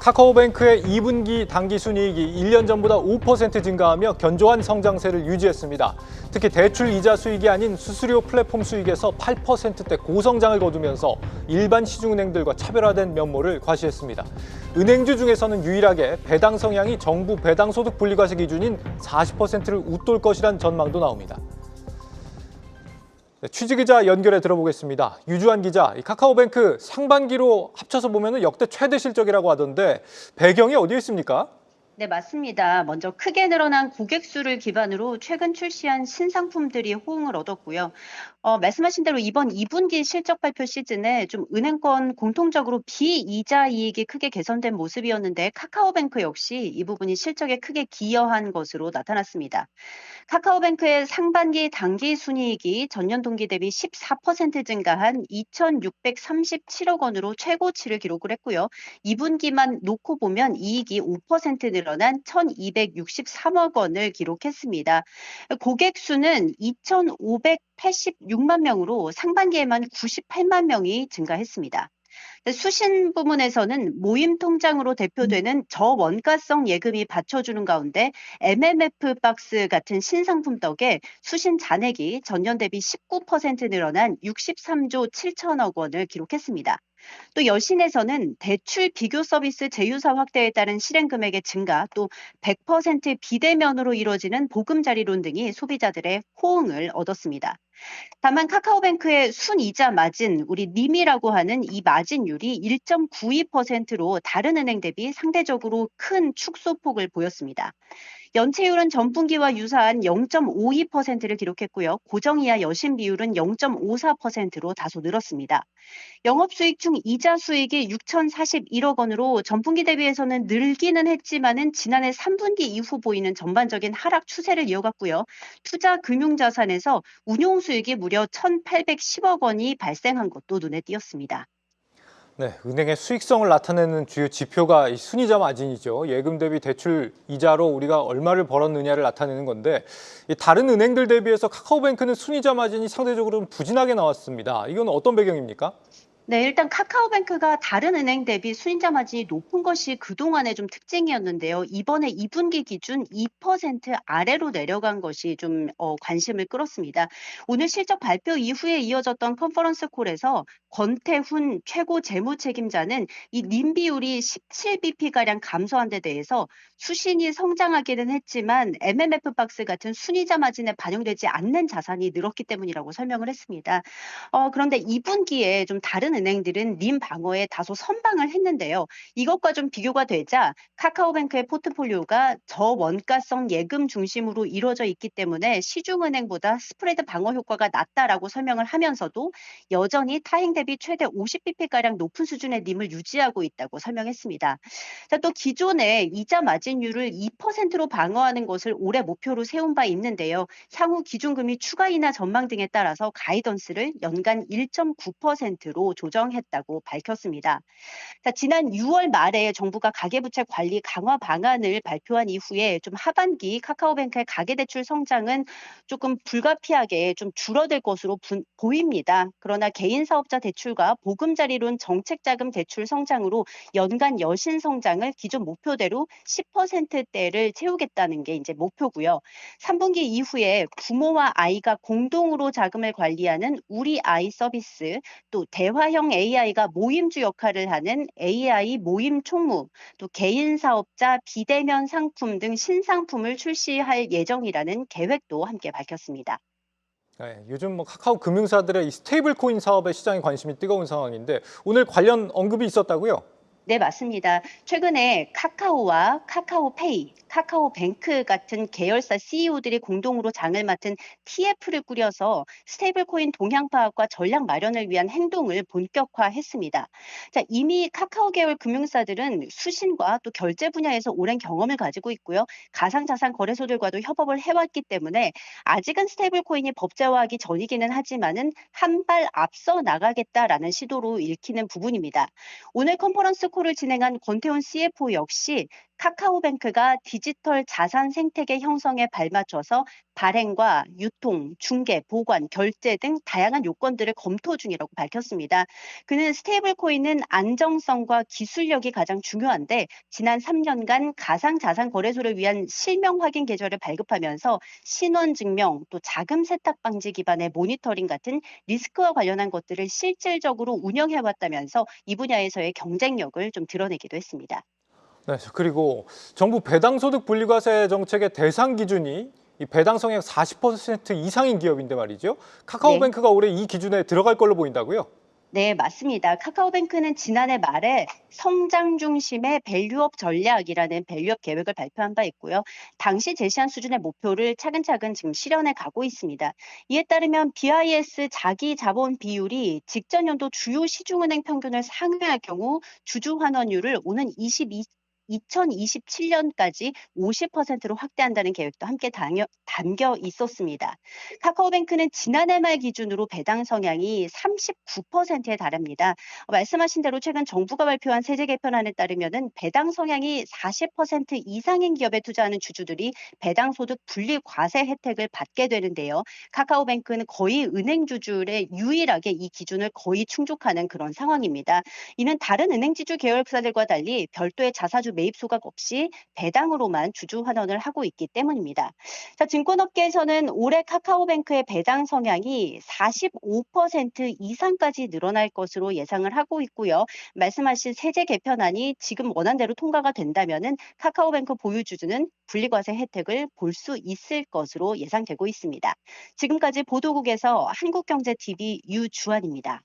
카카오뱅크의 2분기 당기순이익이 1년 전보다 5% 증가하며 견조한 성장세를 유지했습니다. 특히 대출 이자 수익이 아닌 수수료 플랫폼 수익에서 8%대 고성장을 거두면서 일반 시중은행들과 차별화된 면모를 과시했습니다. 은행주 중에서는 유일하게 배당 성향이 정부 배당소득 분리과세 기준인 40%를 웃돌 것이란 전망도 나옵니다. 네, 취재기자 연결해 들어보겠습니다. 유주환 기자, 이 카카오뱅크 상반기로 합쳐서 보면 역대 최대 실적이라고 하던데 배경이 어디에 있습니까? 네, 맞습니다. 먼저 크게 늘어난 고객 수를 기반으로 최근 출시한 신상품들이 호응을 얻었고요. 말씀하신 대로 이번 2분기 실적 발표 시즌에 좀 은행권 공통적으로 비이자 이익이 크게 개선된 모습이었는데 카카오뱅크 역시 이 부분이 실적에 크게 기여한 것으로 나타났습니다. 카카오뱅크의 상반기 당기 순이익이 전년 동기 대비 14% 증가한 2,637억 원으로 최고치를 기록을 했고요. 2분기만 놓고 보면 이익이 5% 늘어난 1,263억 원을 기록했습니다. 고객 수는 2,586만 명으로 상반기에만 98만 명이 증가했습니다. 수신 부문에서는 모임 통장으로 대표되는 저원가성 예금이 받쳐주는 가운데 MMF 박스 같은 신상품 덕에 수신 잔액이 전년 대비 19% 늘어난 63조 7천억 원을 기록했습니다. 또 여신에서는 대출 비교 서비스 제휴사 확대에 따른 실행 금액의 증가, 또 100% 비대면으로 이루어지는 보금자리론 등이 소비자들의 호응을 얻었습니다. 다만 카카오뱅크의 순이자 마진, 우리 님이라고 하는 이 마진율이 1.92%로 다른 은행 대비 상대적으로 큰 축소폭을 보였습니다. 연체율은 전분기와 유사한 0.52%를 기록했고요. 고정이하 여신 비율은 0.54%로 다소 늘었습니다. 영업수익 중 이자 수익이 6,041억 원으로 전분기 대비해서는 늘기는 했지만은 지난해 3분기 이후 보이는 전반적인 하락 추세를 이어갔고요. 투자 금융자산에서 운용수익이 무려 1,810억 원이 발생한 것도 눈에 띄었습니다. 네, 은행의 수익성을 나타내는 주요 지표가 이 순이자 마진이죠. 예금 대비 대출 이자로 우리가 얼마를 벌었느냐를 나타내는 건데 이 다른 은행들 대비해서 카카오뱅크는 순이자 마진이 상대적으로 부진하게 나왔습니다. 이건 어떤 배경입니까? 네, 일단 카카오뱅크가 다른 은행 대비 수익자 마진이 높은 것이 그동안의 좀 특징이었는데요. 이번에 2분기 기준 2% 아래로 내려간 것이 좀 관심을 끌었습니다. 오늘 실적 발표 이후에 이어졌던 컨퍼런스 콜에서 권태훈 최고 재무 책임자는 이 님 비율이 17bp가량 감소한 데 대해서 수신이 성장하기는 했지만 MMF 박스 같은 순이자 마진에 반영되지 않는 자산이 늘었기 때문이라고 설명을 했습니다. 그런데 2분기에 좀 다른 은행들은 님 방어에 다소 선방을 했는데요. 이것과 좀 비교가 되자 카카오뱅크의 포트폴리오가 저원가성 예금 중심으로 이루어져 있기 때문에 시중은행보다 스프레드 방어 효과가 낮다라고 설명을 하면서도 여전히 타행 대비 최대 50bp가량 높은 수준의 님을 유지하고 있다고 설명했습니다. 자, 또 기존의 이자 마진율을 2%로 방어하는 것을 올해 목표로 세운 바 있는데요. 향후 기준금리 추가 인하 전망 등에 따라서 가이던스를 연간 1.9%로 조정했다고 밝혔습니다. 자, 지난 6월 말에 정부가 가계부채 관리 강화 방안을 발표한 이후에 좀 하반기 카카오뱅크의 가계대출 성장은 조금 불가피하게 좀 줄어들 것으로 보입니다. 그러나 개인사업자 대출과 보금자리론 정책자금 대출 성장으로 연간 여신 성장을 기존 목표대로 10%대를 채우겠다는 게 이제 목표고요. 3분기 이후에 부모와 아이가 공동으로 자금을 관리하는 우리 아이 서비스, 또 대화형 AI가 모임주 역할을 하는 AI 모임 총무, 또 개인 사업자 비대면 상품 등 신상품을 출시할 예정이라는 계획도 함께 밝혔습니다. 네, 요즘 뭐 카카오 금융사들의 이 스테이블 코인 사업에 시장의 관심이 뜨거운 상황인데 오늘 관련 언급이 있었다고요? 네, 맞습니다. 최근에 카카오와 카카오페이, 카카오뱅크 같은 계열사 CEO들이 공동으로 장을 맡은 TF를 꾸려서 스테이블 코인 동향 파악과 전략 마련을 위한 행동을 본격화했습니다. 자, 이미 카카오 계열 금융사들은 수신과 또 결제 분야에서 오랜 경험을 가지고 있고요. 가상자산 거래소들과도 협업을 해왔기 때문에 아직은 스테이블 코인이 법제화하기 전이기는 하지만은 한 발 앞서 나가겠다라는 시도로 읽히는 부분입니다. 오늘 컨퍼런스 콜을 진행한 권태훈 CFO 역시 카카오뱅크가 디지털 자산 생태계 형성에 발맞춰서 발행과 유통, 중개, 보관, 결제 등 다양한 요건들을 검토 중이라고 밝혔습니다. 그는 스테이블 코인은 안정성과 기술력이 가장 중요한데 지난 3년간 가상자산 거래소를 위한 실명 확인 계좌를 발급하면서 신원 증명, 또 자금 세탁 방지 기반의 모니터링 같은 리스크와 관련한 것들을 실질적으로 운영해 왔다면서 이 분야에서의 경쟁력을 좀 드러내기도 했습니다. 네, 그리고 정부 배당소득 분리과세 정책의 대상 기준이 이 배당 성향 40% 이상인 기업인데 말이죠. 네. 카카오뱅크가 올해 이 기준에 들어갈 걸로 보인다고요? 네, 맞습니다. 카카오뱅크는 지난해 말에 성장 중심의 밸류업 전략이라는 밸류업 계획을 발표한 바 있고요. 당시 제시한 수준의 목표를 차근차근 지금 실현해 가고 있습니다. 이에 따르면 BIS 자기 자본 비율이 직전 연도 주요 시중은행 평균을 상회할 경우 주주 환원율을 오는 2027년까지 50%로 확대한다는 계획도 함께 담겨 있었습니다. 카카오뱅크는 지난해 말 기준으로 배당 성향이 39%에 달합니다. 말씀하신 대로 최근 정부가 발표한 세제 개편안에 따르면은 배당 성향이 40% 이상인 기업에 투자하는 주주들이 배당 소득 분리 과세 혜택을 받게 되는데요. 카카오뱅크는 거의 은행 주주의 유일하게 이 기준을 거의 충족하는 그런 상황입니다. 이는 다른 은행 지주 계열사들과 달리 별도의 자사주 매입 소각 없이 배당으로만 주주 환원을 하고 있기 때문입니다. 자, 증권업계에서는 올해 카카오뱅크의 배당 성향이 45% 이상까지 늘어날 것으로 예상을 하고 있고요. 말씀하신 세제 개편안이 지금 원안대로 통과가 된다면은 카카오뱅크 보유주주는 분리과세 혜택을 볼 수 있을 것으로 예상되고 있습니다. 지금까지 보도국에서 한국경제TV 유주환입니다.